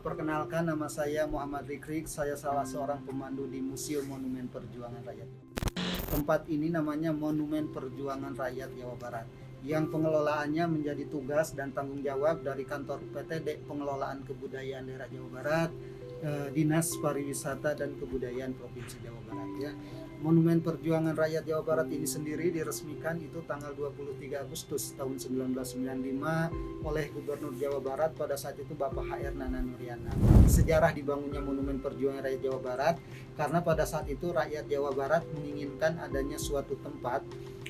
Perkenalkan, nama saya Muhammad Rikrik. Saya salah seorang pemandu di Museum Monumen Perjuangan Rakyat. Tempat ini namanya Monumen Perjuangan Rakyat Jawa Barat, yang pengelolaannya menjadi tugas dan tanggung jawab dari kantor PTD Pengelolaan Kebudayaan Daerah Jawa Barat, Dinas Pariwisata dan Kebudayaan Provinsi Jawa Barat. Ya. Monumen Perjuangan Rakyat Jawa Barat ini sendiri diresmikan itu tanggal 23 Agustus tahun 1995 oleh Gubernur Jawa Barat pada saat itu Bapak HR Nana Nuryana. Sejarah dibangunnya Monumen Perjuangan Rakyat Jawa Barat karena pada saat itu rakyat Jawa Barat menginginkan adanya suatu tempat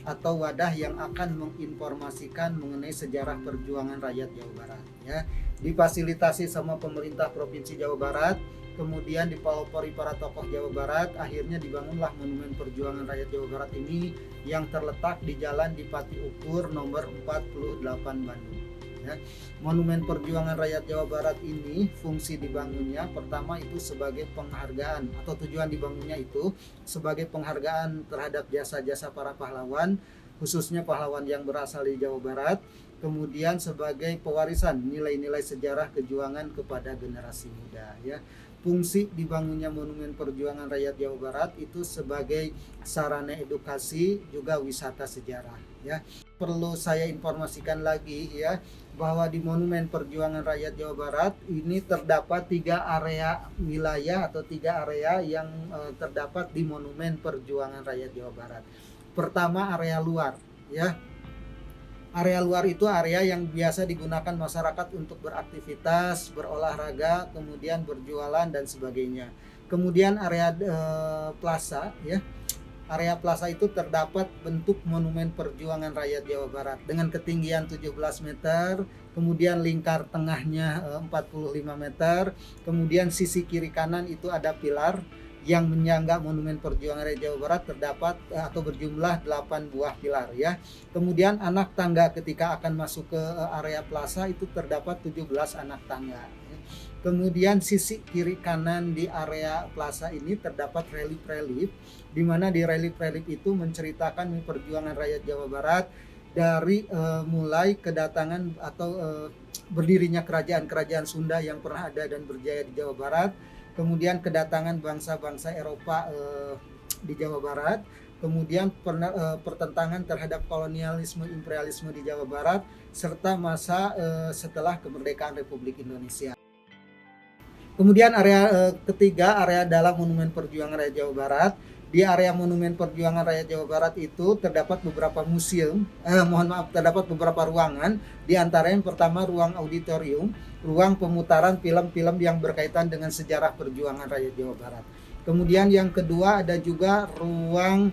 atau wadah yang akan menginformasikan mengenai sejarah perjuangan rakyat Jawa Barat. Ya, difasilitasi sama pemerintah Provinsi Jawa Barat, kemudian dipelopori para tokoh Jawa Barat, akhirnya dibangunlah Monumen Perjuangan Rakyat Jawa Barat ini yang terletak di Jalan Dipati Ukur nomor 48 Bandung. Ya. Monumen Perjuangan Rakyat Jawa Barat ini fungsi dibangunnya pertama itu sebagai penghargaan atau tujuan dibangunnya itu sebagai penghargaan terhadap jasa-jasa para pahlawan, khususnya pahlawan yang berasal di Jawa Barat, kemudian sebagai pewarisan nilai-nilai sejarah kejuangan kepada generasi muda. Ya. Fungsi dibangunnya Monumen Perjuangan Rakyat Jawa Barat itu sebagai sarana edukasi juga wisata sejarah. Ya. Perlu saya informasikan lagi ya bahwa di Monumen Perjuangan Rakyat Jawa Barat ini terdapat 3 area wilayah atau 3 area yang terdapat di Monumen Perjuangan Rakyat Jawa Barat. Pertama, area luar ya. Area luar itu area yang biasa digunakan masyarakat untuk beraktivitas, berolahraga, kemudian berjualan dan sebagainya. Kemudian area plaza ya. Area plaza itu terdapat bentuk Monumen Perjuangan Rakyat Jawa Barat dengan ketinggian 17 meter, kemudian lingkar tengahnya 45 meter, kemudian sisi kiri kanan itu ada pilar yang menyangga Monumen Perjuangan Rakyat Jawa Barat terdapat atau berjumlah 8 buah pilar ya. Kemudian anak tangga ketika akan masuk ke area plaza itu terdapat 17 anak tangga. Kemudian sisi kiri kanan di area plaza ini terdapat relief-relief, di mana di relief-relief itu menceritakan perjuangan rakyat Jawa Barat dari mulai kedatangan atau berdirinya kerajaan-kerajaan Sunda yang pernah ada dan berjaya di Jawa Barat, kemudian kedatangan bangsa-bangsa Eropa di Jawa Barat, kemudian pertentangan terhadap kolonialisme imperialisme di Jawa Barat, serta masa setelah kemerdekaan Republik Indonesia. Kemudian area ketiga, area dalam Monumen Perjuangan Rakyat Jawa Barat. Di area Monumen Perjuangan Rakyat Jawa Barat itu terdapat beberapa museum, terdapat beberapa ruangan. Di antara yang pertama ruang auditorium, ruang pemutaran film-film yang berkaitan dengan sejarah perjuangan rakyat Jawa Barat. Kemudian yang kedua ada juga ruang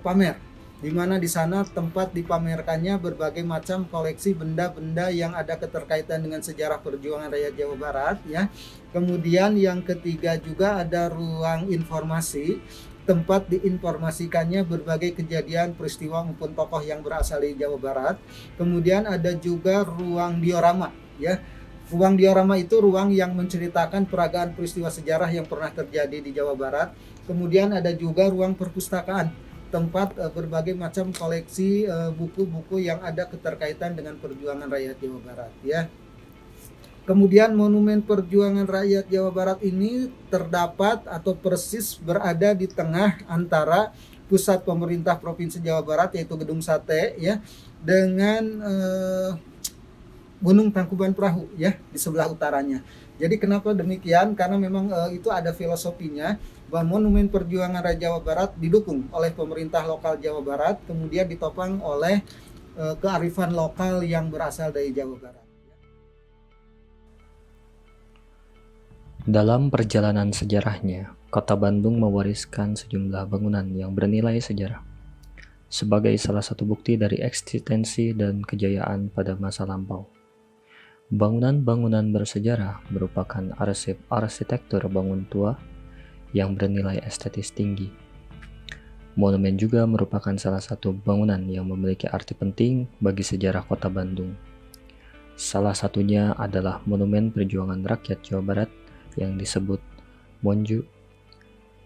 pamer, di mana di sana tempat dipamerkannya berbagai macam koleksi benda-benda yang ada keterkaitan dengan sejarah perjuangan rakyat Jawa Barat ya. Kemudian yang ketiga juga ada ruang informasi, tempat diinformasikannya berbagai kejadian, peristiwa maupun tokoh yang berasal dari Jawa Barat. Kemudian ada juga ruang diorama ya. Ruang diorama itu ruang yang menceritakan peragaan peristiwa sejarah yang pernah terjadi di Jawa Barat. Kemudian ada juga ruang perpustakaan, tempat berbagai macam koleksi buku-buku yang ada keterkaitan dengan perjuangan rakyat Jawa Barat ya. Kemudian Monumen Perjuangan Rakyat Jawa Barat ini terdapat atau persis berada di tengah antara pusat pemerintah Provinsi Jawa Barat yaitu Gedung Sate ya dengan Gunung Tangkuban Perahu ya di sebelah utaranya. Jadi kenapa demikian? Karena memang itu ada filosofinya bahwa Monumen Perjuangan Rakyat Jawa Barat didukung oleh pemerintah lokal Jawa Barat, kemudian ditopang oleh kearifan lokal yang berasal dari Jawa Barat. Dalam perjalanan sejarahnya, Kota Bandung mewariskan sejumlah bangunan yang bernilai sejarah sebagai salah satu bukti dari eksistensi dan kejayaan pada masa lampau. Bangunan-bangunan bersejarah merupakan arsip arsitektur bangun tua yang bernilai estetis tinggi. Monumen juga merupakan salah satu bangunan yang memiliki arti penting bagi sejarah Kota Bandung. Salah satunya adalah Monumen Perjuangan Rakyat Jawa Barat yang disebut Monju.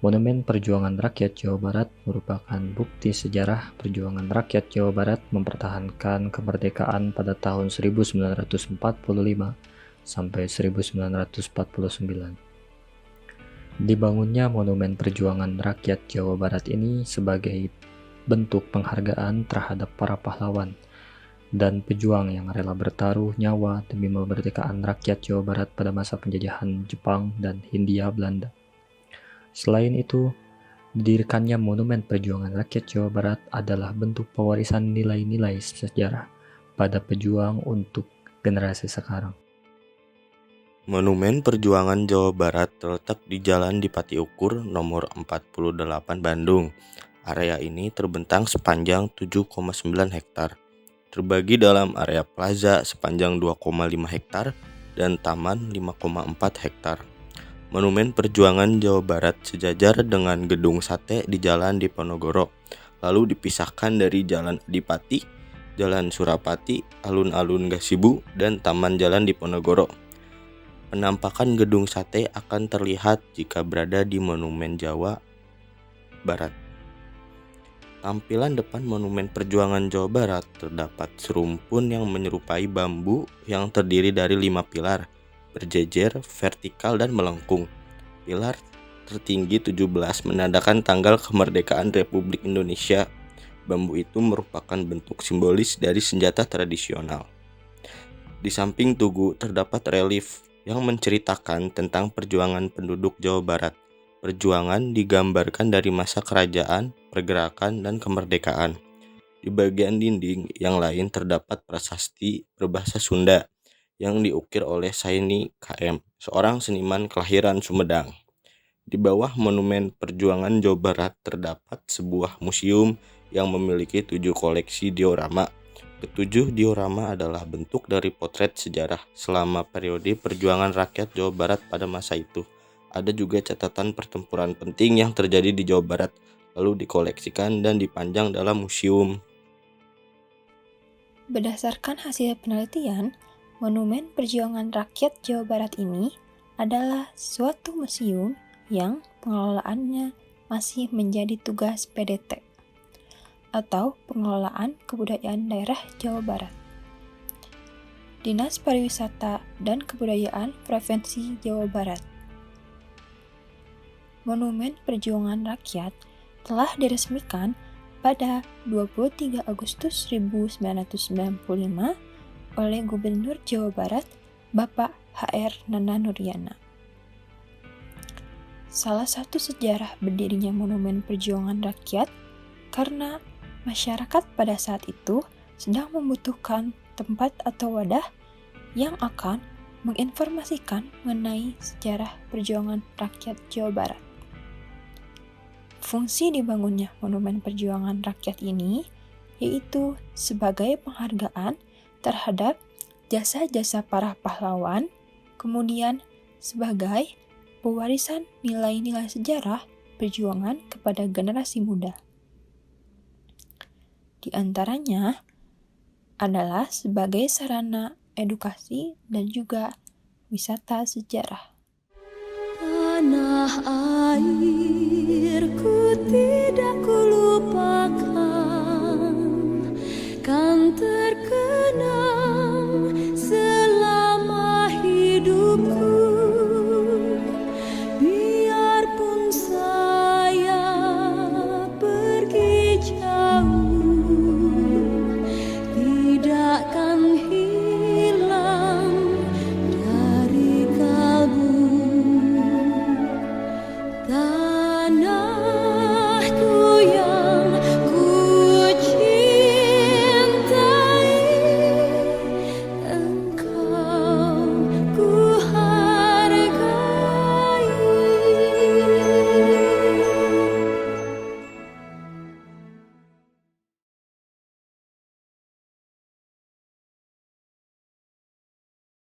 Monumen Perjuangan Rakyat Jawa Barat merupakan bukti sejarah perjuangan rakyat Jawa Barat mempertahankan kemerdekaan pada tahun 1945 sampai 1949. Dibangunnya Monumen Perjuangan Rakyat Jawa Barat ini sebagai bentuk penghargaan terhadap para pahlawan dan pejuang yang rela bertaruh nyawa demi kemerdekaan rakyat Jawa Barat pada masa penjajahan Jepang dan Hindia Belanda. Selain itu, didirikannya Monumen Perjuangan Rakyat Jawa Barat adalah bentuk pewarisan nilai-nilai sejarah pada pejuang untuk generasi sekarang. Monumen Perjuangan Jawa Barat terletak di Jalan Dipati Ukur nomor 48 Bandung. Area ini terbentang sepanjang 7,9 hektar. Terbagi dalam area plaza sepanjang 2,5 hektar dan taman 5,4 hektar. Monumen Perjuangan Jawa Barat sejajar dengan Gedung Sate di Jalan Diponegoro, lalu dipisahkan dari Jalan Adipati, Jalan Surapati, Alun-alun Gasibu, dan Taman Jalan Diponegoro. Penampakan Gedung Sate akan terlihat jika berada di Monumen Jawa Barat. Tampilan depan Monumen Perjuangan Jawa Barat terdapat serumpun yang menyerupai bambu yang terdiri dari 5 pilar, berjejer, vertikal, dan melengkung. Pilar tertinggi 17 menandakan tanggal kemerdekaan Republik Indonesia. Bambu itu merupakan bentuk simbolis dari senjata tradisional. Di samping tugu terdapat relief yang menceritakan tentang perjuangan penduduk Jawa Barat. Perjuangan digambarkan dari masa kerajaan, pergerakan, dan kemerdekaan. Di bagian dinding yang lain terdapat prasasti berbahasa Sunda yang diukir oleh Saini KM, seorang seniman kelahiran Sumedang. Di bawah Monumen Perjuangan Jawa Barat terdapat sebuah museum yang memiliki 7 koleksi diorama. Ketujuh diorama adalah bentuk dari potret sejarah selama periode perjuangan rakyat Jawa Barat pada masa itu. Ada juga catatan pertempuran penting yang terjadi di Jawa Barat, lalu dikoleksikan dan dipajang dalam museum. Berdasarkan hasil penelitian, Monumen Perjuangan Rakyat Jawa Barat ini adalah suatu museum yang pengelolaannya masih menjadi tugas PDT atau Pengelolaan Kebudayaan Daerah Jawa Barat. Dinas Pariwisata dan Kebudayaan Provinsi Jawa Barat. Monumen Perjuangan Rakyat telah diresmikan pada 23 Agustus 1995 oleh Gubernur Jawa Barat, Bapak H.R. Nana Nuryana. Salah satu sejarah berdirinya Monumen Perjuangan Rakyat karena masyarakat pada saat itu sedang membutuhkan tempat atau wadah yang akan menginformasikan mengenai sejarah perjuangan rakyat Jawa Barat. Fungsi dibangunnya Monumen Perjuangan Rakyat ini yaitu sebagai penghargaan terhadap jasa-jasa para pahlawan, kemudian sebagai pewarisan nilai-nilai sejarah perjuangan kepada generasi muda. Di antaranya adalah sebagai sarana edukasi dan juga wisata sejarah. Tanah airku tidak kulupakan.